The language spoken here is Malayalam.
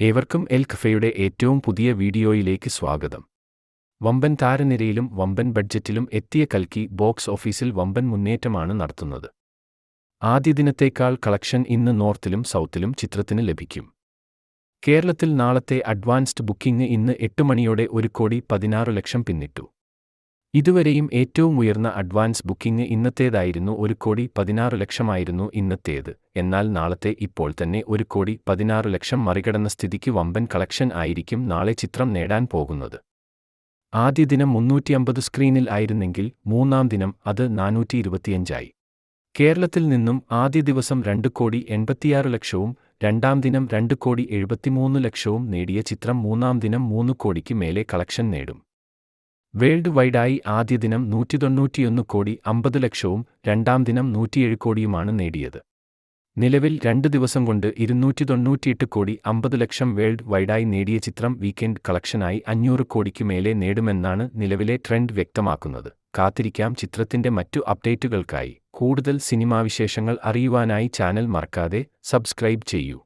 ഏവർക്കും എൽ കഫയുടെ ഏറ്റവും പുതിയ വീഡിയോയിലേക്ക് സ്വാഗതം. വമ്പൻ താരനിരയിലും വമ്പൻ ബഡ്ജറ്റിലും എത്തിയ കൽക്കി ബോക്സ് ഓഫീസിൽ വമ്പൻ മുന്നേറ്റമാണ് നടത്തുന്നത്. ആദ്യ ദിനത്തേക്കാൾ കളക്ഷൻ ഇന്ന് നോർത്തിലും സൗത്തിലും ചിത്രത്തിന് ലഭിക്കും. കേരളത്തിൽ നാളത്തെ അഡ്വാൻസ്ഡ് ബുക്കിംഗ് ഇന്ന് 8 മണിയോടെ 1,16,00,000 പിന്നിട്ടു. ഇതുവരെയും ഏറ്റവും ഉയർന്ന അഡ്വാൻസ് ബുക്കിംഗ് ഇന്നത്തേതായിരുന്നു. 1,16,00,000 ഇന്നത്തേത്. എന്നാൽ നാളത്തെ ഇപ്പോൾ തന്നെ 1,16,00,000 മറികടന്ന സ്ഥിതിക്ക് വമ്പൻ കളക്ഷൻ ആയിരിക്കും നാളെ ചിത്രം നേടാൻ പോകുന്നത്. ആദ്യ ദിനം 350 സ്ക്രീനിൽ ആയിരുന്നെങ്കിൽ മൂന്നാം ദിനം അത് 425 ആയി. കേരളത്തിൽ നിന്നും ആദ്യ ദിവസം 2,86,00,000 രണ്ടാം ദിനം 2,73,00,000 നേടിയ ചിത്രം മൂന്നാം ദിനം 3 കോടിക്ക് മേലെ കളക്ഷൻ നേടും. വേൾഡ് വൈഡായി ആദ്യ ദിനം 191,50,00,000 രണ്ടാം ദിനം 107 കോടിയുമാണ് നേടിയത്. നിലവിൽ 2 ദിവസം കൊണ്ട് 298,50,00,000 വേൾഡ് വൈഡായി നേടിയ ചിത്രം വീക്കെൻഡ് കളക്ഷനായി 500 കോടിക്ക് മേലെ നേടുമെന്നാണ് നിലവിലെ ട്രെൻഡ് വ്യക്തമാക്കുന്നത്. കാത്തിരിക്കാം ചിത്രത്തിന്റെ മറ്റു അപ്ഡേറ്റുകൾക്കായി. കൂടുതൽ സിനിമാ വിശേഷങ്ങൾ അറിയുവാനായി ചാനൽ മറക്കാതെ സബ്സ്ക്രൈബ് ചെയ്യൂ.